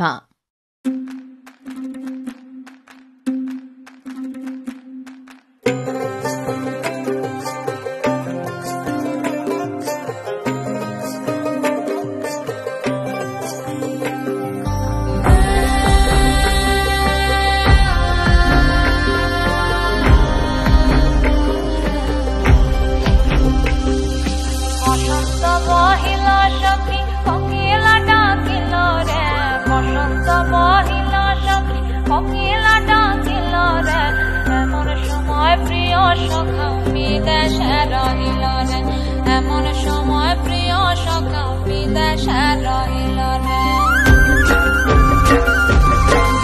Alpha. এমন সময় প্রিয় সখা বিদেশে রহিল রে।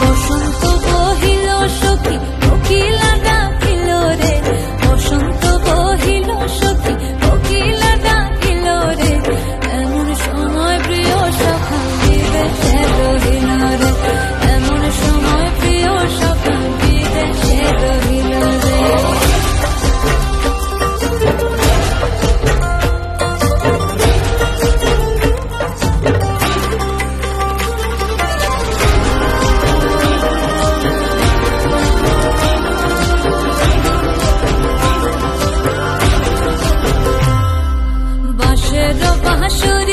বসন্ত বহিল সখী কোকিলা ডাকিল রে, বসন্ত বহিল সখী কোকিলা ডাকিল রে, এমন সময় প্রিয় সখা বিদেশে রহিল রে, এমন সময় প্রিয় সখা বিদেশে রহিল রে। বাঁশের বাঁশুরি